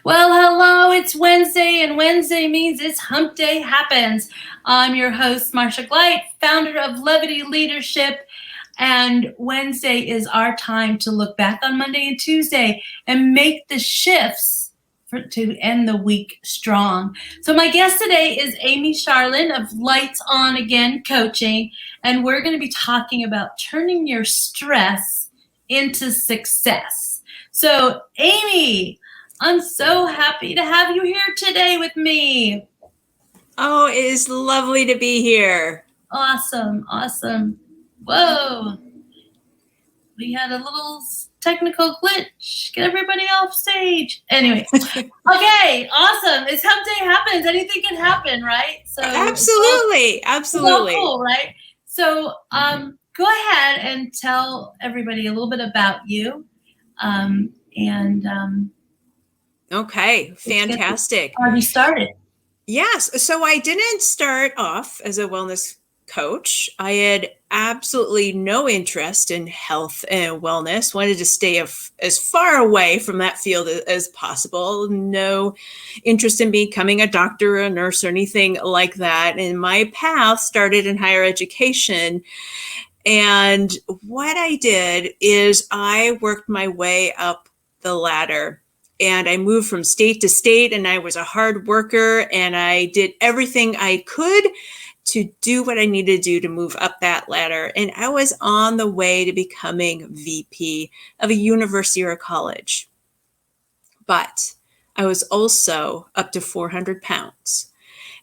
Well, hello, it's Wednesday, and Wednesday means it's Hump Day happens. I'm your host, Marsha, founder of Levity Leadership, and Wednesday is our time to look back on Monday and Tuesday and make the shifts to end the week strong. So my guest today is Amy Charland of Lights On Again Coaching, and we're going to be talking about turning your stress into success. So, Amy, I'm so happy to have you here today with me. Oh, it is lovely to be here. Awesome. Whoa. We had a little technical glitch. Get everybody off stage. Anyway. Okay, awesome. It's Hump Day happens. Anything can happen, right? So absolutely. It's all cool, right? So go ahead and tell everybody a little bit about you. Okay, fantastic. Already started. Yes. So I didn't start off as a wellness coach. I had absolutely no interest in health and wellness, wanted to stay as far away from that field as possible. No interest in becoming a doctor or a nurse or anything like that. And my path started in higher education. And what I did is I worked my way up the ladder. And I moved from state to state, and I was a hard worker, and I did everything I could to do what I needed to do to move up that ladder. And I was on the way to becoming VP of a university or a college. But I was also up to 400 pounds.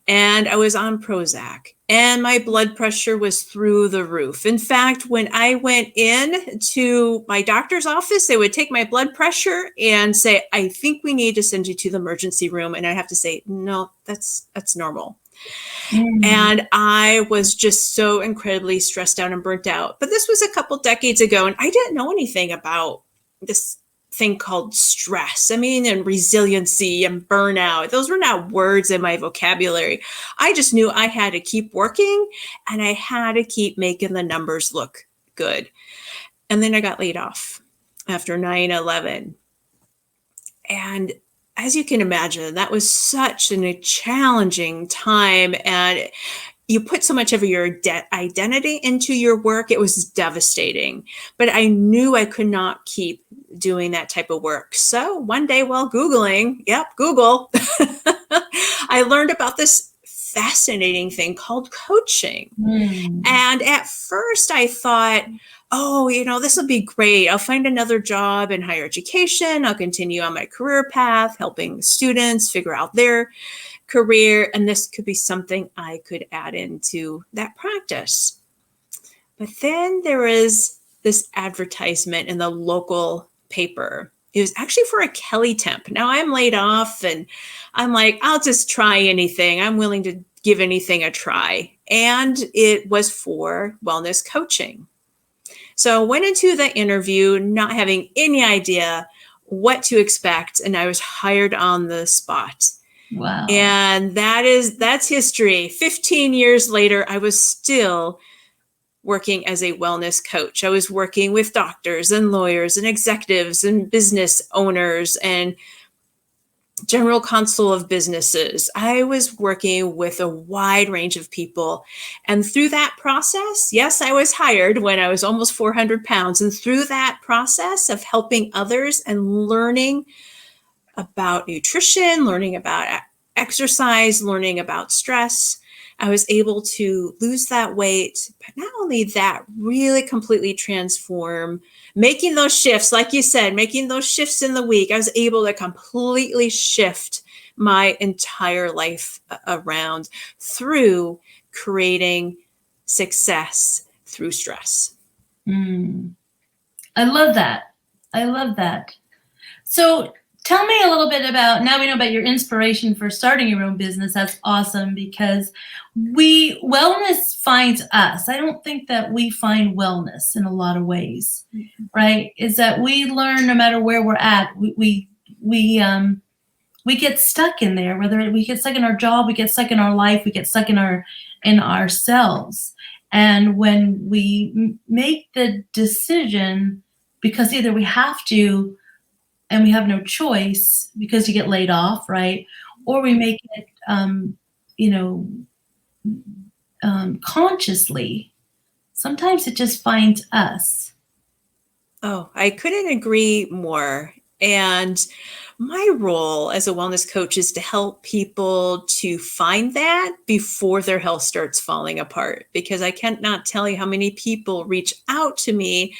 And I was on Prozac, and my blood pressure was through the roof. In fact, when I went in to my doctor's office, they would take my blood pressure and say, I think we need to send you to the emergency room. And I have to say, no, that's normal. And I was just so incredibly stressed out and burnt out. But this was a couple decades ago, and I didn't know anything about this thing called stress. And resiliency and burnout. Those were not words in my vocabulary. I just knew I had to keep working, and I had to keep making the numbers look good. And then I got laid off after 9/11. And as you can imagine, that was such a challenging time. And you put so much of your identity into your work. It was devastating, but I knew I could not keep doing that type of work. So one day while Googling, Google, I learned about this fascinating thing called coaching. And at first I thought, this will be great. I'll find another job in higher education. I'll continue on my career path, helping students figure out their career, and this could be something I could add into that practice. But then there was this advertisement in the local paper. It was actually for a Kelly temp. Now I'm laid off, and I'm like, I'll just try anything. I'm willing to give anything a try. And it was for wellness coaching. So I went into the interview not having any idea what to expect, and I was hired on the spot. Wow. And that's history. 15 years later, I was still working as a wellness coach. I was working with doctors and lawyers and executives and business owners and general counsel of businesses. I was working with a wide range of people. And through that process, yes, I was hired when I was almost 400 pounds. And through that process of helping others and learning about nutrition, learning about exercise, learning about stress, I was able to lose that weight, but not only that, really completely transform, making those shifts, like you said, making those shifts in the week. I was able to completely shift my entire life around through creating success through stress. I love that. So tell me a little bit about, now we know about your inspiration for starting your own business. That's awesome, because wellness finds us. I don't think that we find wellness in a lot of ways, right? Is that we learn no matter where we're at. We get stuck in there, whether we get stuck in our job, we get stuck in our life, we get stuck in ourselves. And when we make the decision, because either we have to and we have no choice because you get laid off, right? Or we make it, you know, consciously. Sometimes it just finds us. Oh, I couldn't agree more. And my role as a wellness coach is to help people to find that before their health starts falling apart. Because I cannot tell you how many people reach out to me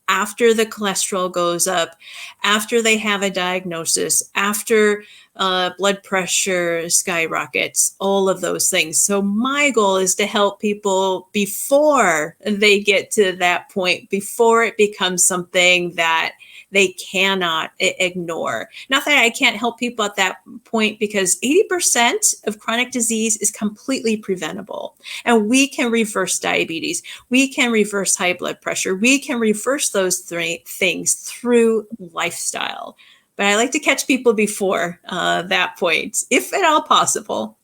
after the cholesterol goes up, after they have a diagnosis, after blood pressure skyrockets, all of those things. So my goal is to help people before they get to that point, before it becomes something that they cannot ignore. Not that I can't help people at that point, because 80% of chronic disease is completely preventable. And we can reverse diabetes. We can reverse high blood pressure. We can reverse those three things through lifestyle. But I like to catch people before that point, if at all possible.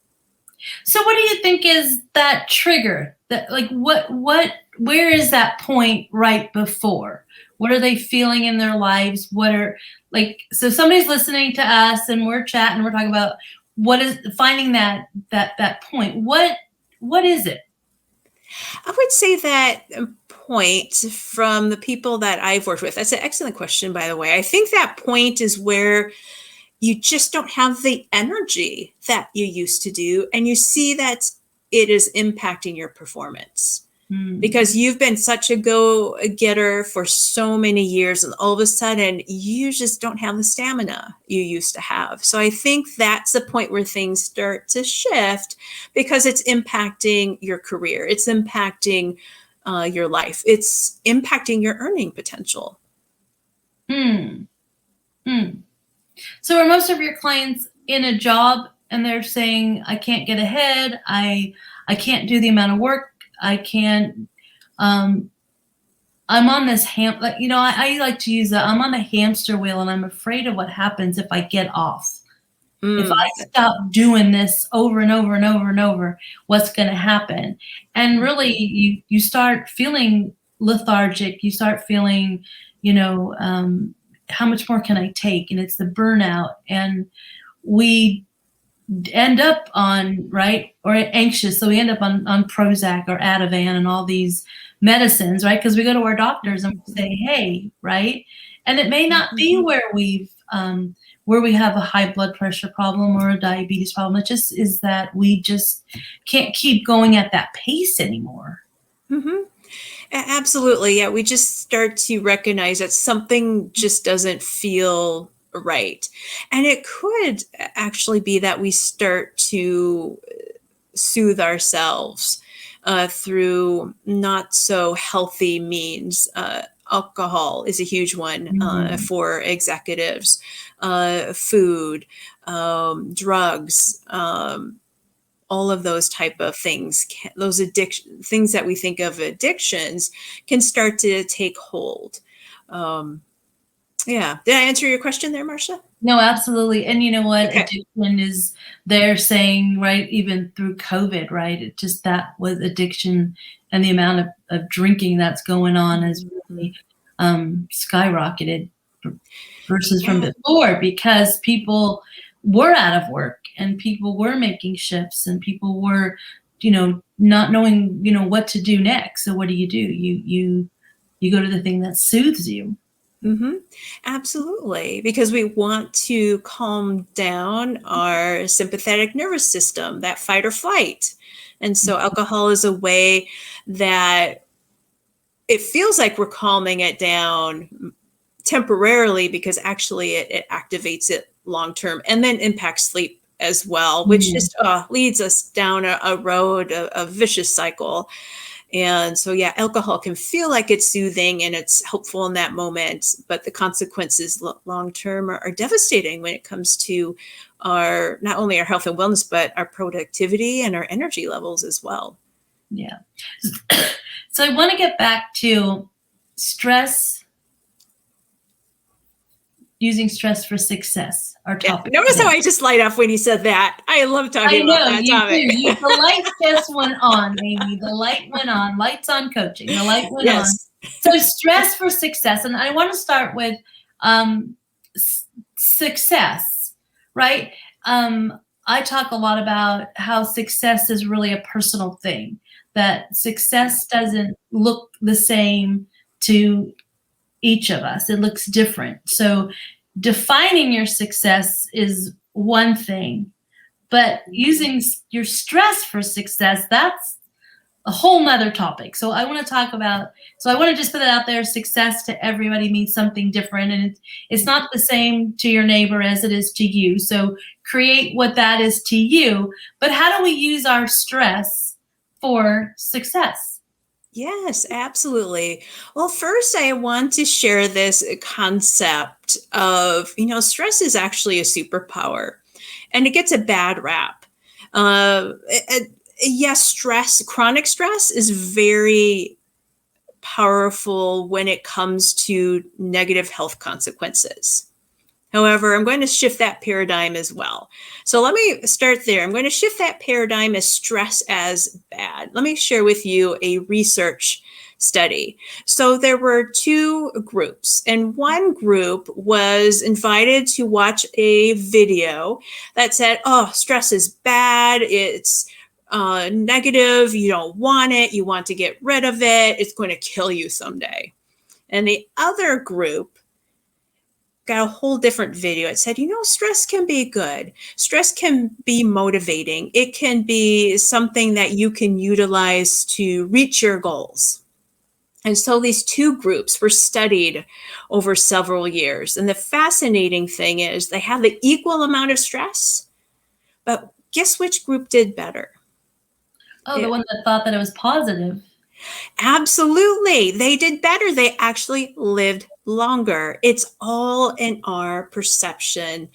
So what do you think is that trigger? That, like, where is that point right before? What are they feeling in their lives? What are, like, so somebody's listening to us and we're chatting, we're talking about what is finding that point. What is it? I would say that point, from the people that I've worked with, that's an excellent question, by the way. I think that point is where you just don't have the energy that you used to do, and you see that it is impacting your performance. Because you've been such a go-getter for so many years, and all of a sudden you just don't have the stamina you used to have. So I think that's the point where things start to shift, because it's impacting your career. It's impacting your life. It's impacting your earning potential. So are most of your clients in a job and they're saying, I can't get ahead, I can't do the amount of work, I can't, I'm on this I like to use I'm on a hamster wheel, and I'm afraid of what happens if I get off. If I stop doing this over and over and over and over, what's going to happen? And really, you start feeling lethargic. You start feeling, how much more can I take? And it's the burnout. And we end up on, right, or anxious. So we end up on Prozac or Ativan and all these medicines, right? Because we go to our doctors and we say, hey, right? And it may not be where we have a high blood pressure problem or a diabetes problem. It just is that we just can't keep going at that pace anymore. Absolutely. Yeah. We just start to recognize that something just doesn't feel right. And it could actually be that we start to soothe ourselves through not so healthy means. Alcohol is a huge one for executives, food, drugs, all of those type of things, those things that we think of addictions, can start to take hold. Yeah. Did I answer your question there, Marsha? No, absolutely. And you know what? Okay. Addiction is, they're saying, right, even through COVID, right? It just, that was addiction, and the amount of drinking that's going on has really skyrocketed versus from before, because people were out of work and people were making shifts and people were, not knowing, what to do next. So what do? You go to the thing that soothes you. Absolutely, because we want to calm down our sympathetic nervous system, that fight or flight. And so alcohol is a way that it feels like we're calming it down temporarily, because actually it activates it long term, and then impacts sleep as well, which just leads us down a road, a vicious cycle. And so, yeah, alcohol can feel like it's soothing and it's helpful in that moment, but the consequences long term are devastating when it comes to our, not only our health and wellness, but our productivity and our energy levels as well. Yeah. So I want to get back to stress, using stress for success, our topic. Notice how I just light up when you said that. I love talking about that topic. The light just went on, Amy. The light went on. Lights on coaching. The light went on. So stress for success. And I want to start with success, right? I talk a lot about how success is really a personal thing, that success doesn't look the same to each of us. It looks different. So defining your success is one thing, but using your stress for success, that's a whole nother topic. So I want to talk about, so I want to just put it out there, success to everybody means something different, and it's not the same to your neighbor as it is to you. So create what that is to you, but how do we use our stress for success? Yes, absolutely. Well, first, I want to share this concept of, stress is actually a superpower, and it gets a bad rap. Yes, chronic stress is very powerful when it comes to negative health consequences. However, I'm going to shift that paradigm as well. So let me start there. I'm going to shift that paradigm as stress as bad. Let me share with you a research study. So there were two groups, and one group was invited to watch a video that said, oh, stress is bad. It's negative. You don't want it. You want to get rid of it. It's going to kill you someday. And the other group got a whole different video. It said, stress can be good. Stress can be motivating. It can be something that you can utilize to reach your goals. And so these two groups were studied over several years. And the fascinating thing is they have the equal amount of stress, but guess which group did better? Oh, the one that thought that it was positive. Absolutely. They did better. They actually lived longer. It's all in our perception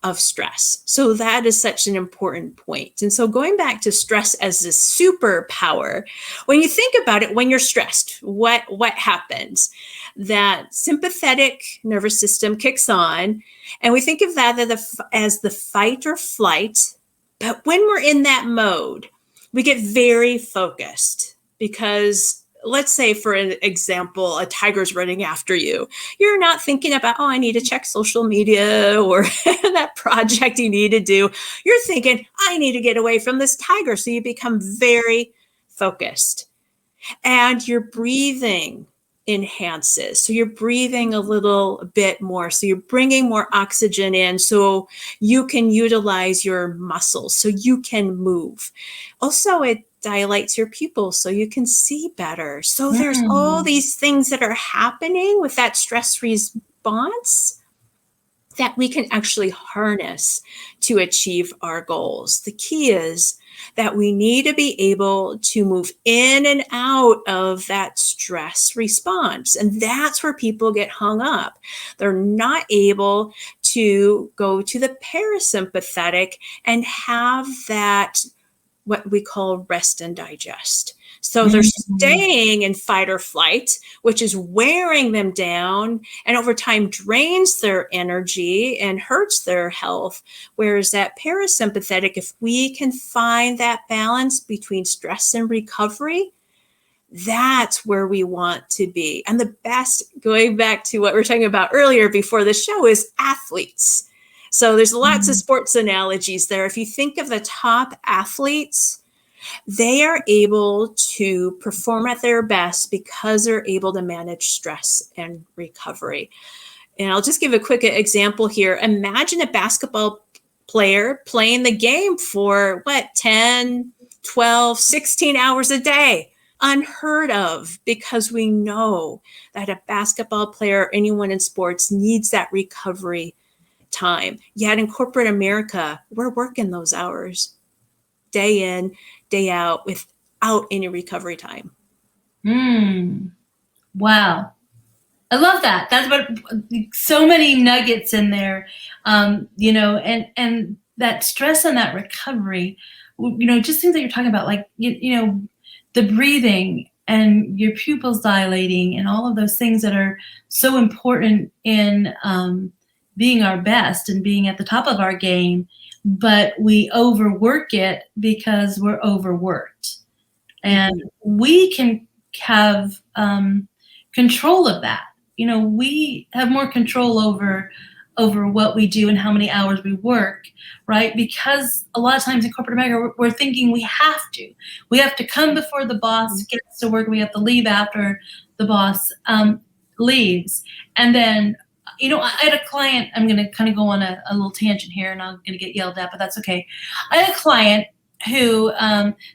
of stress. So that is such an important point. And so going back to stress as a superpower, when you think about it, when you're stressed, what happens? That sympathetic nervous system kicks on, and we think of that as the fight or flight. But when we're in that mode, we get very focused because, let's say, for an example, a tiger's running after you. You're not thinking about, oh, I need to check social media or that project you need to do. You're thinking, I need to get away from this tiger. So you become very focused. And your breathing enhances. So you're breathing a little bit more. So you're bringing more oxygen in so you can utilize your muscles, so you can move. Also, it dilates your pupils so you can see better. So there's all these things that are happening with that stress response that we can actually harness to achieve our goals. The key is that we need to be able to move in and out of that stress response. And that's where people get hung up. They're not able to go to the parasympathetic and have that, what we call rest and digest. So they're staying in fight or flight, which is wearing them down and over time drains their energy and hurts their health. Whereas that parasympathetic, if we can find that balance between stress and recovery, that's where we want to be. And the best, going back to what we were talking about earlier before the show, is athletes. So there's lots of sports analogies there. If you think of the top athletes, they are able to perform at their best because they're able to manage stress and recovery. And I'll just give a quick example here. Imagine a basketball player playing the game for 10, 12, 16 hours a day. Unheard of, because we know that a basketball player or anyone in sports needs that recovery time. Yet in corporate America, we're working those hours day in, day out without any recovery time. Wow. I love that. That's what, so many nuggets in there, and that stress and that recovery, just things that you're talking about, like, the breathing and your pupils dilating and all of those things that are so important in being our best and being at the top of our game, but we overwork it because we're overworked. And we can have control of that. We have more control over over what we do and how many hours we work, right? Because a lot of times in corporate America, we're thinking we have to. We have to come before the boss gets to work. We have to leave after the boss leaves. And then, I had a client, I'm going to kind of go on a little tangent here and I'm going to get yelled at, but that's okay. I had a client who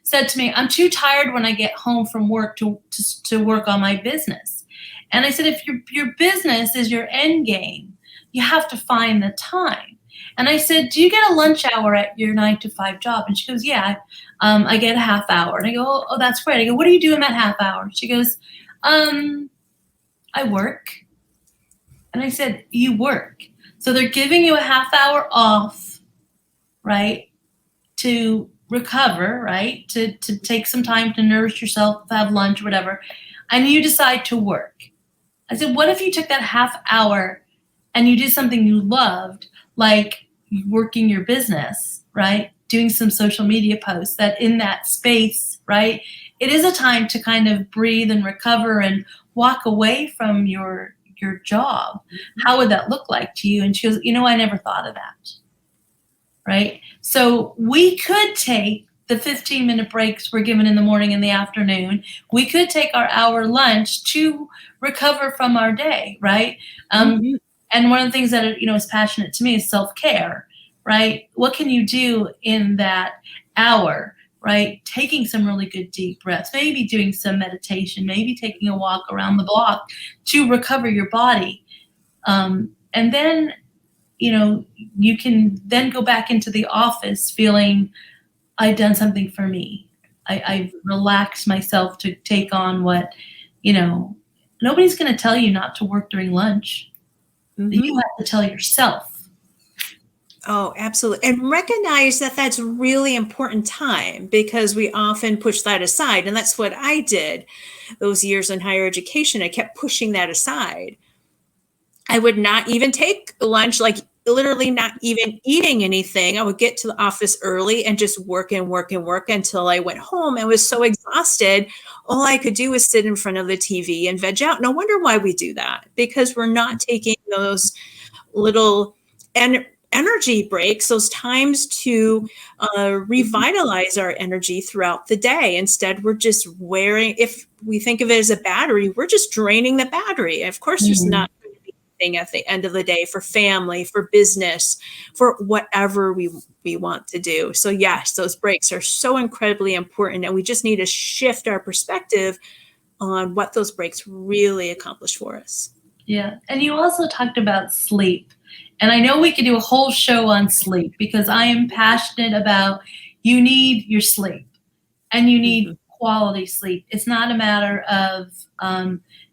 said to me, I'm too tired when I get home from work to work on my business. And I said, if your business is your end game, you have to find the time. And I said, do you get a lunch hour at your 9 to 5 job? And she goes, yeah, I get a half hour. And I go, oh, that's great. I go, what do you do in that half hour? She goes, I work. And I said, you work. So they're giving you a half hour off, right, to recover, right, to take some time to nourish yourself, have lunch, whatever, and you decide to work. I said, what if you took that half hour and you did something you loved, like working your business, right? Doing some social media posts that in that space, right? It is a time to kind of breathe and recover and walk away from your job. How would that look like to you? And she goes, I never thought of that, right? So we could take the 15-minute breaks we're given in the morning and the afternoon. We could take our hour lunch to recover from our day, right? And one of the things that is passionate to me is self-care, right? What can you do in that hour, right? Taking some really good deep breaths, maybe doing some meditation, maybe taking a walk around the block to recover your body. And then, you can then go back into the office feeling I've done something for me. I've relaxed myself to take on what, nobody's going to tell you not to work during lunch. You have to tell yourself. Oh, absolutely. And recognize that that's really important time, because we often push that aside. And that's what I did those years in higher education. I kept pushing that aside. I would not even take lunch, like literally not even eating anything. I would get to the office early and just work and work and work until I went home and was so exhausted. All I could do was sit in front of the TV and veg out. No wonder why we do that, because we're not taking those little energy breaks, those times to revitalize our energy throughout the day. Instead, we're just if we think of it as a battery, we're just draining the battery. Of course, there's not going to be anything at the end of the day for family, for business, for whatever we want to do. So yes, those breaks are so incredibly important, and we just need to shift our perspective on what those breaks really accomplish for us. Yeah. And you also talked about sleep. And I know we could do a whole show on sleep, because I am passionate about you need your sleep, and you need quality sleep. It's not a matter of,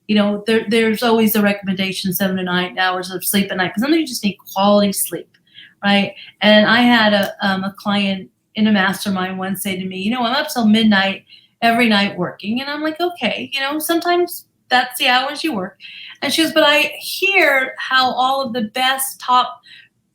there's always a recommendation 7 to 9 hours of sleep a night, but sometimes you just need quality sleep, right? And I had a client in a mastermind once say to me, I'm up till midnight every night working. And I'm like, okay, sometimes that's the hours you work. And she goes, but I hear how all of the best top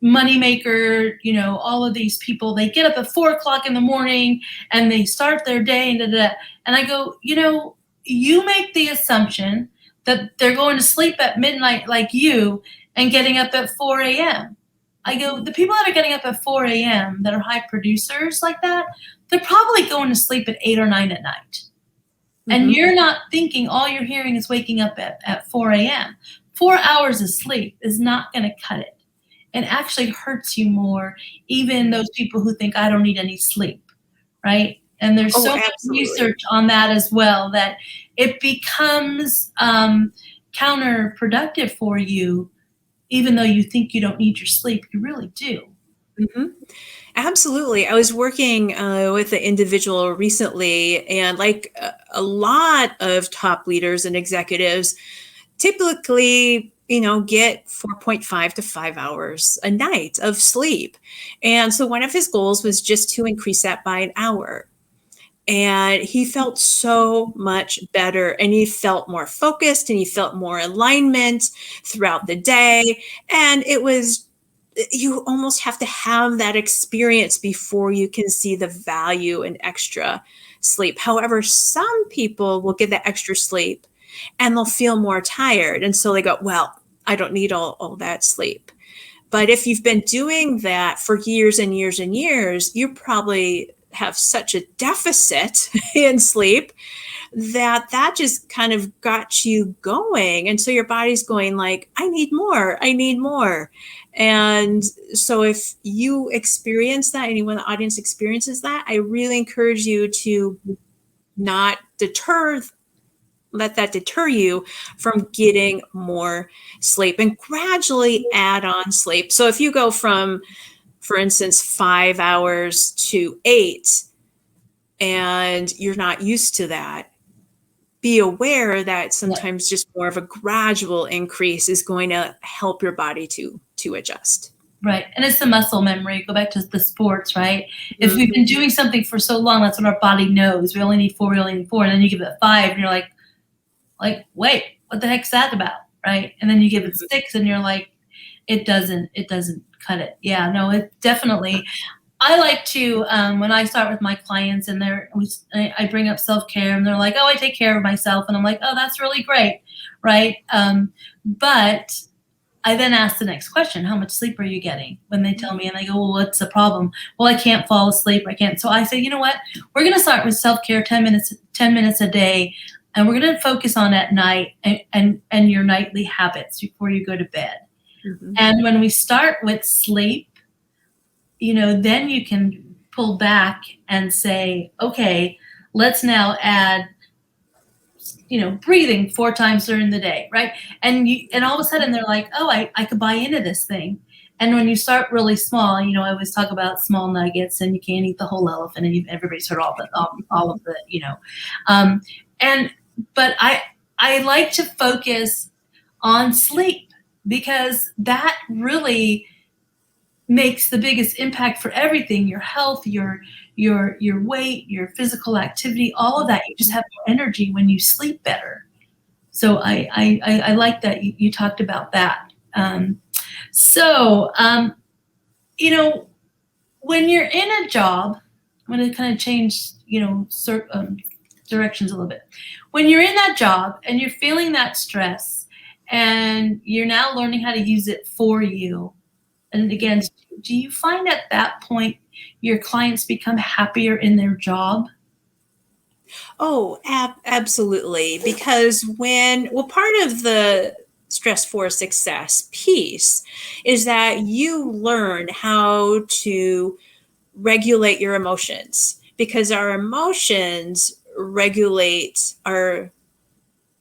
moneymaker, all of these people, they get up at 4:00 in the morning and they start their day and da-da-da. And I go, you make the assumption that they're going to sleep at midnight like you and getting up at 4 a.m. I go, the people that are getting up at 4 a.m. that are high producers like that, they're probably going to sleep at 8 or 9 at night. And you're not thinking, all you're hearing is waking up at 4 a.m. 4 hours of sleep is not going to cut it. It actually hurts you more, even those people who think I don't need any sleep, right? And there's so much research on that as well, that it becomes counterproductive for you, even though you think you don't need your sleep, you really do. Absolutely. I was working with an individual recently, and like a lot of top leaders and executives typically, get 4.5 to 5 hours a night of sleep. And so one of his goals was just to increase that by an hour. And he felt so much better, and he felt more focused, and he felt more alignment throughout the day. And you almost have to have that experience before you can see the value in extra sleep. However, some people will get that extra sleep and they'll feel more tired. And so they go, well, I don't need all that sleep. But if you've been doing that for years and years and years, you probably have such a deficit in sleep that just kind of got you going. And so your body's going like, I need more, I need more. And so if you experience that, anyone in the audience experiences that, I really encourage you to not let that deter you from getting more sleep and gradually add on sleep. So if you go from, for instance, 5 hours to 8, and you're not used to that, be aware that sometimes just more of a gradual increase is going to help your body to adjust. Right. And it's the muscle memory. Go back to the sports, right? If we've been doing something for so long, that's what our body knows. We only need 4, we only need 4. And then you give it 5 and you're like, wait, what the heck's that about? Right. And then you give it 6 and you're like, it doesn't cut it. Yeah, no, it definitely. I like to, when I start with my clients and I bring up self-care and they're like, oh, I take care of myself. And I'm like, oh, that's really great. Right. But I then ask the next question, how much sleep are you getting? When they tell me and I go, well, what's the problem? Well, I can't fall asleep. I can't. So I say, you know what? We're going to start with self-care 10 minutes a day. And we're going to focus on at night and your nightly habits before you go to bed. Mm-hmm. And when we start with sleep, then you can pull back and say, okay, let's now add, breathing 4 times during the day, right? And all of a sudden they're like, oh, I could buy into this thing. And when you start really small, I always talk about small nuggets, and you can't eat the whole elephant, and everybody's heard all of the, but I like to focus on sleep because that really makes the biggest impact for everything, your health, your weight, your physical activity, all of that. You just have more energy when you sleep better. So I like that you talked about that. When you're in a job, I'm going to kind of change, directions a little bit. When you're in that job and you're feeling that stress and you're now learning how to use it for you, and again, do you find at that point your clients become happier in their job? Oh, absolutely. Because part of the stress for success piece is that you learn how to regulate your emotions, because our emotions regulate our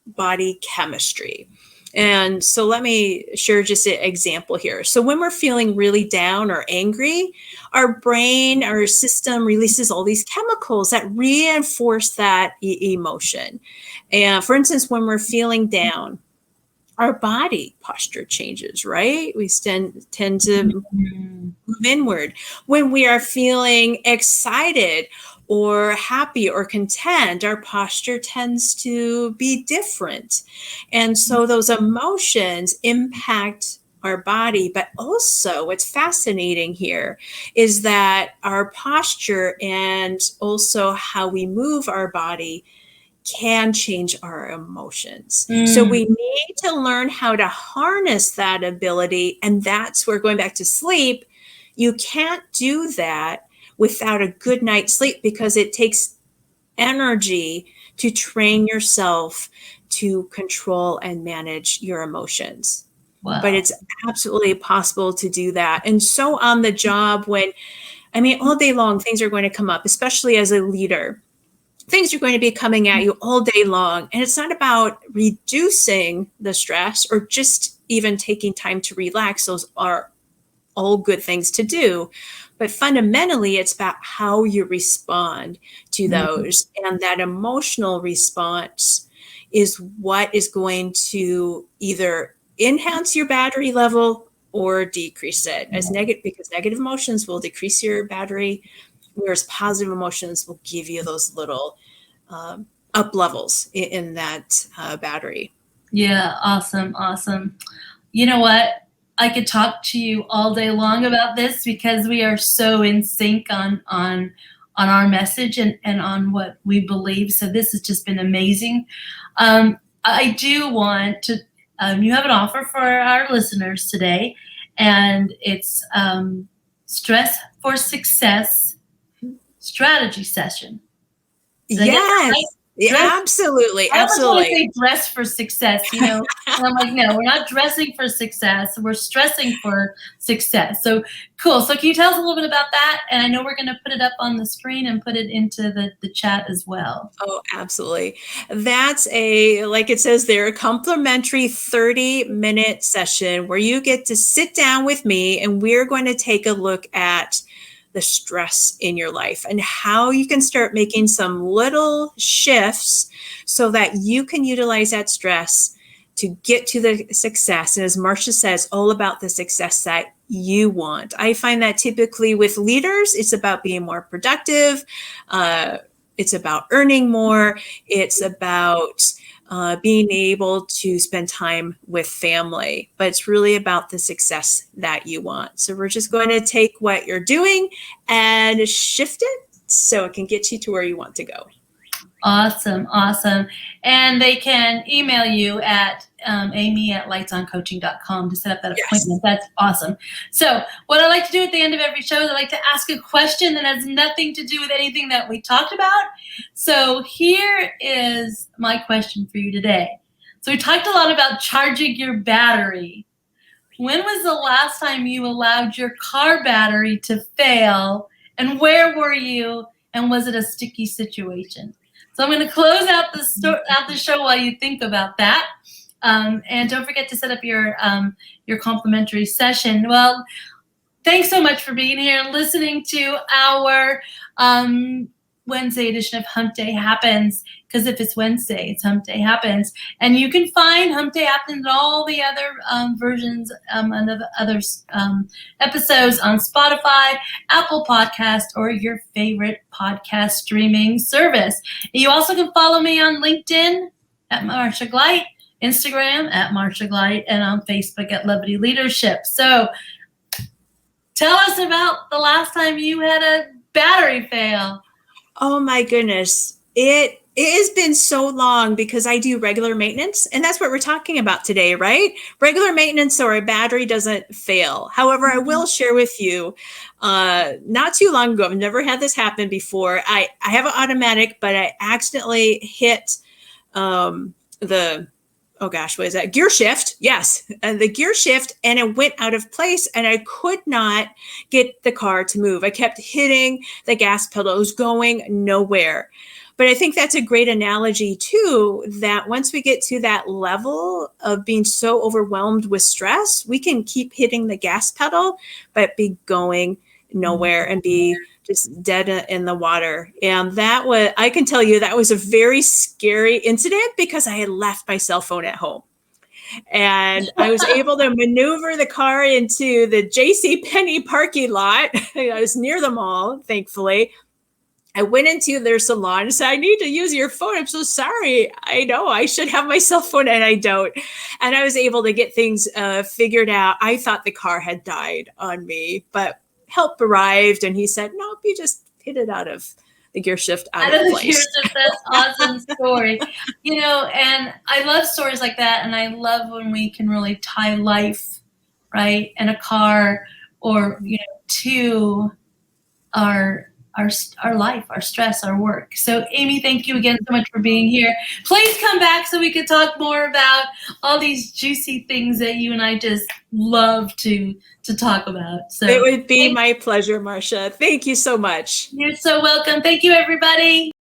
body chemistry. And so let me share just an example here. So when we're feeling really down or angry, our brain, our system releases all these chemicals that reinforce that emotion. And for instance, when we're feeling down, our body posture changes, right? We tend to move inward. When we are feeling excited or happy or content, our posture tends to be different. And so those emotions impact our body. But also what's fascinating here is that our posture and also how we move our body can change our emotions. So we need to learn how to harness that ability. And that's where, going back to sleep, you can't do that without a good night's sleep, because it takes energy to train yourself to control and manage your emotions. Wow. But it's absolutely possible to do that. And so on the job, all day long, things are going to come up, especially as a leader. Things are going to be coming at you all day long. And it's not about reducing the stress or just even taking time to relax. Those are all good things to do. But fundamentally, it's about how you respond to those. And that emotional response is what is going to either enhance your battery level or decrease it. Because negative emotions will decrease your battery, whereas positive emotions will give you those little up levels in that battery. Yeah, awesome. You know what? I could talk to you all day long about this because we are so in sync on our message and on what we believe. So this has just been amazing. I do want to, you have an offer for our listeners today. and it's Stress for Success strategy session. Yes. Yeah, absolutely. I almost want to Absolutely. say dress for success, you know. And I'm like, no, we're not dressing for success. We're stressing for success. So cool. So can you tell us a little bit about that? And I know we're going to put it up on the screen and put it into the chat as well. Oh, absolutely. That's like it says there, a complimentary 30-minute session where you get to sit down with me and we're going to take a look at the stress in your life and how you can start making some little shifts so that you can utilize that stress to get to the success. And as Marsha says, all about the success that you want. I find that typically with leaders, it's about being more productive. It's about earning more. It's about being able to spend time with family, but it's really about the success that you want. So we're just going to take what you're doing and shift it so it can get you to where you want to go. Awesome. Awesome. And they can email you at amy@lightsoncoaching.com to set up that appointment. Yes. That's awesome. So what I like to do at the end of every show is I like to ask a question that has nothing to do with anything that we talked about. So here is my question for you today. So we talked a lot about charging your battery. When was the last time you allowed your car battery to fail? And where were you? And was it a sticky situation? So I'm going to close out the show while you think about that. And don't forget to set up your complimentary session. Well, thanks so much for being here and listening to our Wednesday edition of Hump Day Happens. Because if it's Wednesday, it's Hump Day Happens. And you can find Hump Day Happens and all the other versions and the other episodes on Spotify, Apple Podcast, or your favorite podcast streaming service. You also can follow me on LinkedIn at Marsha Gleit, Instagram at Marsha Gleit, and on Facebook at Levity Leadership. So tell us about the last time you had a battery fail. Oh my goodness. It has been so long because I do regular maintenance, and that's what we're talking about today, right? Regular maintenance so our battery doesn't fail. However, I will share with you, not too long ago, I've never had this happen before. I have an automatic, but I accidentally hit what is that? Gear shift. Yes. The gear shift, and it went out of place and I could not get the car to move. I kept hitting the gas pedal. It was going nowhere. But I think that's a great analogy too, that once we get to that level of being so overwhelmed with stress, we can keep hitting the gas pedal, but be going nowhere and be just dead in the water. And I can tell you that was a very scary incident because I had left my cell phone at home. And I was able to maneuver the car into the JCPenney parking lot. I was near the mall, thankfully. I went into their salon and said, I need to use your phone. I'm so sorry. I know I should have my cell phone and I don't. And I was able to get things figured out. I thought the car had died on me, but help arrived and he said, nope, you just hit it out of the gear shift out of place. That's awesome story. You know, and I love stories like that. And I love when we can really tie life, right, and a car or, you know, to our life, our stress, our work. So Amy, thank you again so much for being here. Please come back so we can talk more about all these juicy things that you and I just love to talk about. So it would be my pleasure, Marsha. Thank you so much. You're so welcome. Thank you, everybody.